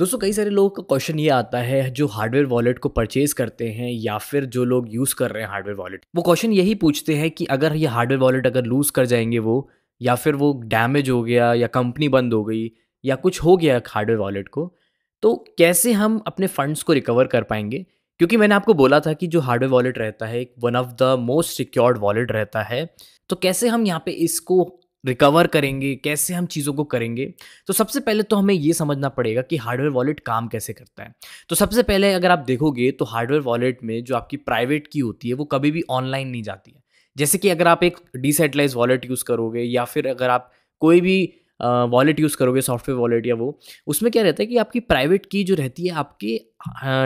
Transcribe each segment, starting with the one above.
दोस्तों कई सारे लोगों का क्वेश्चन ये आता है जो हार्डवेयर वॉलेट को परचेज करते हैं या फिर जो लोग यूज़ कर रहे हैं हार्डवेयर वॉलेट, वो क्वेश्चन यही पूछते हैं कि अगर ये हार्डवेयर वॉलेट अगर लूज़ कर जाएंगे वो, या फिर वो डैमेज हो गया या कंपनी बंद हो गई या कुछ हो गया हार्डवेयर वॉलेट को, तो कैसे हम अपने फंड्स को रिकवर कर पाएंगे। क्योंकि मैंने आपको बोला था कि जो हार्डवेयर वॉलेट रहता है एक one of the most secured wallet रहता है। तो कैसे हम यहाँ पे इसको रिकवर करेंगे, कैसे हम चीज़ों को करेंगे। तो सबसे पहले तो हमें ये समझना पड़ेगा कि हार्डवेयर वॉलेट काम कैसे करता है। तो सबसे पहले अगर आप देखोगे तो हार्डवेयर वॉलेट में जो आपकी प्राइवेट की होती है वो कभी भी ऑनलाइन नहीं जाती है। जैसे कि अगर आप एक डिसेंट्रलाइज्ड वॉलेट यूज़ करोगे या फिर अगर आप कोई भी वॉलेट यूज़ करोगे, सॉफ्टवेयर वॉलेट या वो, उसमें क्या रहता है कि आपकी प्राइवेट की जो रहती है आपके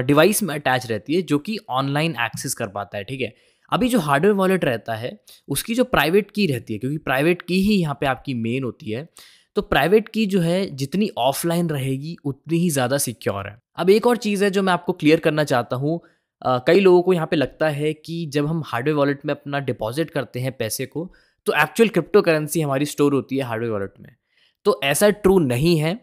डिवाइस में अटैच रहती है, जो कि ऑनलाइन एक्सेस कर पाता है, ठीक है। अभी जो हार्डवेयर वॉलेट रहता है उसकी जो प्राइवेट की रहती है, क्योंकि प्राइवेट की ही यहाँ पे आपकी मेन होती है, तो प्राइवेट की जो है जितनी ऑफलाइन रहेगी उतनी ही ज़्यादा सिक्योर है। अब एक और चीज़ है जो मैं आपको क्लियर करना चाहता हूँ। कई लोगों को यहाँ पे लगता है कि जब हम हार्डवेयर वॉलेट में अपना डिपॉजिट करते हैं पैसे को, तो एक्चुअल क्रिप्टो करेंसी हमारी स्टोर होती है हार्डवेयर वॉलेट में। तो ऐसा ट्रू नहीं है।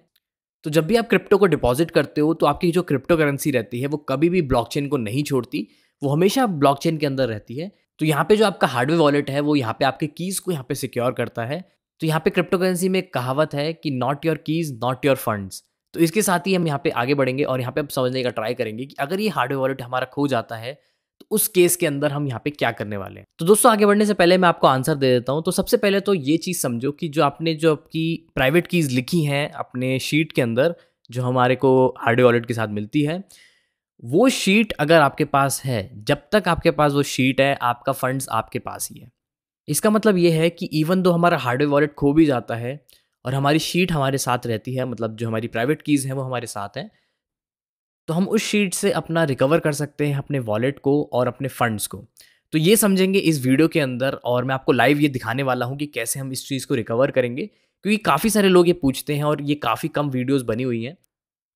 तो जब भी आप क्रिप्टो को डिपॉजिट करते हो तो आपकी जो क्रिप्टो करेंसी रहती है वो कभी भी ब्लॉकचेन को नहीं छोड़ती, वो हमेशा ब्लॉकचेन के अंदर रहती है। तो यहाँ पे जो आपका हार्डवेयर वॉलेट है वो यहाँ पे आपके कीज़ को यहाँ पे सिक्योर करता है। तो यहाँ पे क्रिप्टो करेंसी में एक कहावत है कि not your keys not your funds. तो इसके साथ ही हम यहाँ पे आगे बढ़ेंगे और यहाँ पे अब समझने का ट्राई करेंगे कि अगर ये हार्डवेयर वॉलेट हमारा खो जाता है तो उस केस के अंदर हम यहाँ पे क्या करने वाले हैं। तो दोस्तों आगे बढ़ने से पहले मैं आपको आंसर दे देता हूँ। तो सबसे पहले तो ये चीज़ समझो कि जो आपने जो आपकी प्राइवेट कीज़ लिखी हैं अपने शीट के अंदर, जो हमारे को हार्डवेयर वॉलेट के साथ मिलती है, वो शीट अगर आपके पास है, जब तक आपके पास वो शीट है आपका फंड्स आपके पास ही है। इसका मतलब ये है कि इवन दो हमारा हार्डवेयर वॉलेट खो भी जाता है और हमारी शीट हमारे साथ रहती है, मतलब जो हमारी प्राइवेट कीज़ हैं वो हमारे साथ हैं, तो हम उस शीट से अपना रिकवर कर सकते हैं अपने वॉलेट को और अपने फंड्स को। तो ये समझेंगे इस वीडियो के अंदर और मैं आपको लाइव ये दिखाने वाला हूँ कि कैसे हम इस चीज़ को रिकवर करेंगे, क्योंकि काफ़ी सारे लोग ये पूछते हैं और ये काफ़ी कम वीडियोज़ बनी हुई हैं।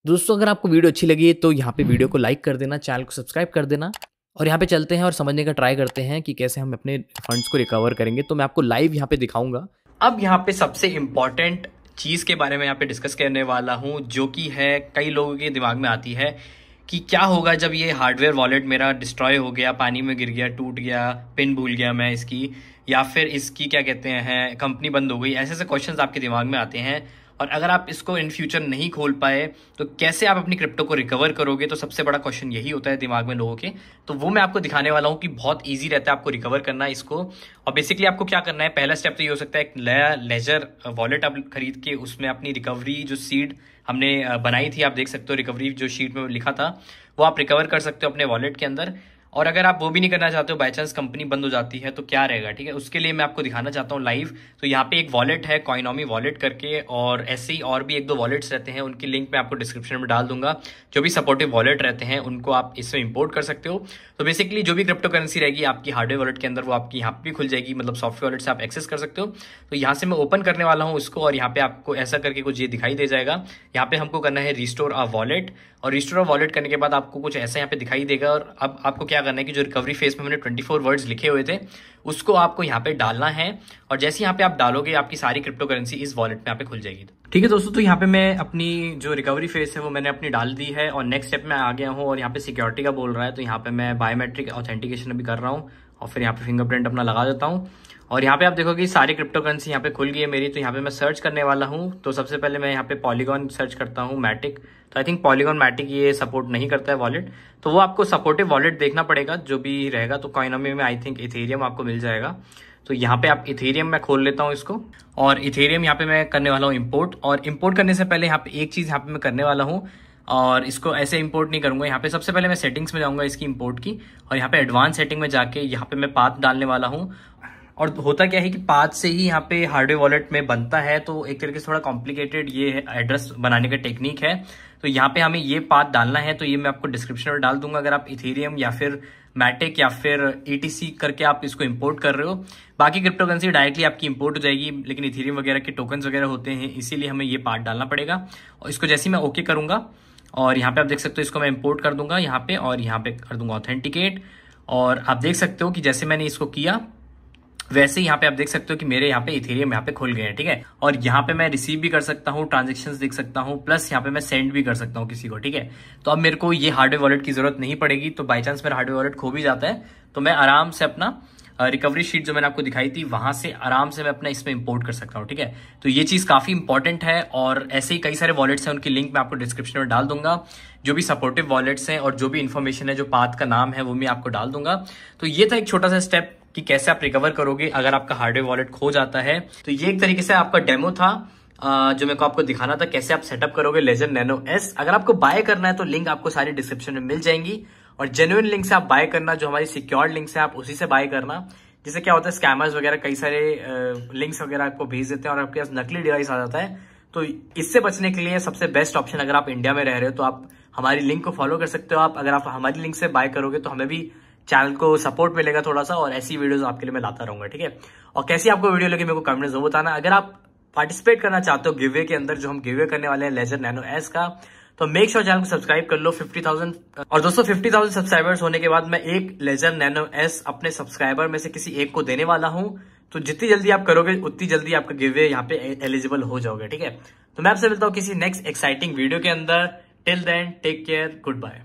दोस्तों अगर आपको वीडियो अच्छी लगी है तो यहाँ पे वीडियो को लाइक कर देना, चैनल को सब्सक्राइब कर देना और यहाँ पे चलते हैं और समझने का ट्राई करते हैं कि कैसे हम अपने फंड्स को रिकवर करेंगे। तो मैं आपको लाइव यहाँ पे दिखाऊंगा। अब यहाँ पे सबसे इम्पॉर्टेंट चीज़ के बारे में यहाँ पे डिस्कस करने वाला हूँ, जो कि है कई लोगों के दिमाग में आती है कि क्या होगा जब ये हार्डवेयर वॉलेट मेरा डिस्ट्रॉय हो गया, पानी में गिर गया, टूट गया, पिन भूल गया मैं इसकी, या फिर इसकी क्या कहते हैं कंपनी बंद हो गई। ऐसे ऐसे क्वेश्चंस आपके दिमाग में आते हैं और अगर आप इसको इन फ्यूचर नहीं खोल पाए तो कैसे आप अपनी क्रिप्टो को रिकवर करोगे। तो सबसे बड़ा क्वेश्चन यही होता है दिमाग में लोगों के। तो वो मैं आपको दिखाने वाला हूँ कि बहुत ईजी रहता है आपको रिकवर करना इसको। और बेसिकली आपको क्या करना है, पहला स्टेप तो ये हो सकता है एक नया लेजर वॉलेट आप खरीद के उसमें अपनी रिकवरी जो सीड हमने बनाई थी, आप देख सकते हो रिकवरी जो शीट में लिखा था वो आप रिकवर कर सकते हो अपने वॉलेट के अंदर। और अगर आप वो भी नहीं करना चाहते हो, बाय चांस कंपनी बंद हो जाती है, तो क्या रहेगा, ठीक है, उसके लिए मैं आपको दिखाना चाहता हूँ लाइव। तो यहाँ पे एक वॉलेट है कॉइनॉमी वॉलेट करके, और ऐसे ही और भी एक दो वॉलेट्स रहते हैं, उनकी लिंक मैं आपको डिस्क्रिप्शन में डाल दूंगा। जो भी सपोर्टिव वॉलेट रहते हैं उनको आप इसमें इंपोर्ट कर सकते हो। तो बेसिकली जो भी क्रिप्टो करेंसी रहेगी आपकी हार्डवेयर वॉलेट के अंदर वो आपकी यहाँ पे भी खुल जाएगी, मतलब सॉफ्टवेयर वॉलेट से आप एक्सेस कर सकते हो। तो यहाँ से मैं ओपन करने वाला हूँ उसको और यहाँ पे आपको ऐसा करके कुछ ये दिखाई दे जाएगा। यहाँ पे हमको करना है रिस्टोर अ वॉलेट, और रिस्टोर अ वॉलेट करने के बाद आपको कुछ ऐसा यहाँ पे दिखाई देगा। और अब आपको क्या करना है कि जो रिकवरी फेस में मैंने 24 वर्ड्स लिखे हुए थे उसको आपको यहाँ पे डालना है, और जैसे यहाँ पे आप डालोगे आपकी सारी क्रिप्टो करेंसी इस वॉलेट में यहाँ पे खुल जाएगी। ठीक है दोस्तों, तो यहाँ पे मैं अपनी जो रिकवरी फेस है वो मैंने अपनी डाल दी है और नेक्स्ट स्टेप में आ गया हूँ। और यहाँ पे सिक्योरिटी का बोल रहा है, तो यहाँ पे मैं बायोमेट्रिक ऑथेंटिकेशन अभी कर रहा हूँ और फिर यहाँ पे फिंगरप्रिंट अपना लगा देता हूँ। और यहाँ पे आप देखोगे सारी क्रिप्टो करेंसी यहाँ पे खुल गई है मेरी। तो यहाँ पे मैं सर्च करने वाला हूँ। तो सबसे पहले मैं यहाँ पे पॉलीगॉन सर्च करता हूँ, मैटिक। तो आई थिंक पॉलीगॉन मैटिक ये सपोर्ट नहीं करता है वॉलेट, तो वो आपको सपोर्टिव वॉलेट देखना पड़ेगा जो भी रहेगा। तो कॉइनॉमी में आई थिंक इथेरियम आपको मिल जाएगा। तो यहाँ पे आप इथेरियम मैं खोल लेता हूँ इसको, और इथेरियम यहाँ पे मैं करने वाला हूँ इंपोर्ट। और इंपोर्ट करने से पहले यहाँ पे एक चीज यहाँ पे मैं करने वाला हूँ, और इसको ऐसे इंपोर्ट नहीं करूंगा। यहाँ पे सबसे पहले मैं सेटिंग्स में जाऊंगा इसकी इंपोर्ट की, और यहाँ पे एडवांस सेटिंग में जाके यहाँ पे मैं पाथ डालने वाला हूँ। और होता क्या है कि पाथ से ही यहाँ पे हार्डवेयर वॉलेट में बनता है, तो एक तरीके से थोड़ा कॉम्प्लिकेटेड ये एड्रेस बनाने का टेक्निक है। तो यहाँ पे हमें ये पाथ डालना है, तो ये मैं आपको डिस्क्रिप्शन में डाल दूंगा। अगर आप इथेरियम या फिर मैटिक या फिर ETC करके आप इसको इंपोर्ट कर रहे हो, बाकी क्रिप्टो करेंसी डायरेक्टली आपकी इंपोर्ट हो जाएगी, लेकिन इथेरियम वगैरह के टोकन्स वगैरह होते हैं, इसीलिए हमें ये पाथ डालना पड़ेगा। और इसको जैसे ही मैं ओके करूंगा, और यहाँ पे आप देख सकते हो इसको मैं इंपोर्ट कर दूंगा यहाँ पे, और यहाँ पे कर दूंगा ऑथेंटिकेट। और आप देख सकते हो कि जैसे मैंने इसको किया वैसे ही यहाँ पे आप देख सकते हो कि मेरे यहाँ पे इथेरियम यहाँ पे खुल गए हैं, ठीक है। और यहाँ पे मैं रिसीव भी कर सकता हूँ, ट्रांजेक्शन्स देख सकता हूँ, प्लस यहाँ पे मैं सेंड भी कर सकता हूँ किसी को, ठीक है। तो अब मेरे को ये हार्डवेयर वॉलेट की जरूरत नहीं पड़ेगी। तो बाई चांस मेरा हार्डवेयर वॉलेट खो भी जाता है तो मैं आराम से अपना रिकवरी शीट जो मैंने आपको दिखाई थी वहां से आराम से मैं अपना इसमें इंपोर्ट कर सकता हूँ, ठीक है। तो ये चीज काफी इंपॉर्टेंट है। और ऐसे ही कई सारे वॉलेट्स हैं, उनकी लिंक मैं आपको डिस्क्रिप्शन में डाल दूंगा, जो भी सपोर्टिव वॉलेट्स हैं और जो भी इन्फॉर्मेशन है, जो पाथ का नाम है वो मैं आपको डाल दूंगा। तो ये था एक छोटा सा स्टेप कि कैसे आप रिकवर करोगे अगर आपका हार्डवेयर वॉलेट खो जाता है। तो ये एक तरीके से आपका डेमो था जो मेरे को आपको दिखाना था कैसे आप सेटअप करोगे लेजर नैनो एस। अगर आपको बाय करना है तो लिंक आपको सारी डिस्क्रिप्शन में मिल जाएंगी, और जेन्युइन लिंक से आप बाय करना, जो हमारी सिक्योर्ड लिंक्स है आप उसी से बाय करना। जिससे क्या होता है, स्कैमर्स वगैरह कई सारे लिंक्स वगैरह आपको भेज देते हैं और आपके पास नकली डिवाइस आ जाता है। तो इससे बचने के लिए सबसे बेस्ट ऑप्शन, अगर आप इंडिया में रह रहे हो तो आप हमारी लिंक को फॉलो कर सकते हो। आप अगर आप हमारी लिंक से बाय करोगे तो हमें भी चैनल को सपोर्ट मिलेगा थोड़ा सा, और ऐसी वीडियोस आपके लिए मैं लाता रहूंगा, ठीक है। और कैसी आपको वीडियो लगी मेरे को कमेंट में जरूर बताना। अगर आप पार्टिसिपेट करना चाहते हो गिवे के अंदर, जो हम गिवे करने वाले हैं लेजर नैनो एस का, तो मेक श्योर चैनल को सब्सक्राइब कर लो 50,000। और दोस्तों 50,000 सब्सक्राइबर्स होने के बाद मैं एक लेजर नैनो एस अपने सब्सक्राइबर में से किसी एक को देने वाला हूं। तो जितनी जल्दी आप करोगे उतनी जल्दी आपका गिवे यहाँ पे एलिजिबल हो जाओगे, ठीक है। तो मैं आपसे मिलता हूँ किसी नेक्स्ट एक्साइटिंग वीडियो के अंदर। Till then take care, good bye.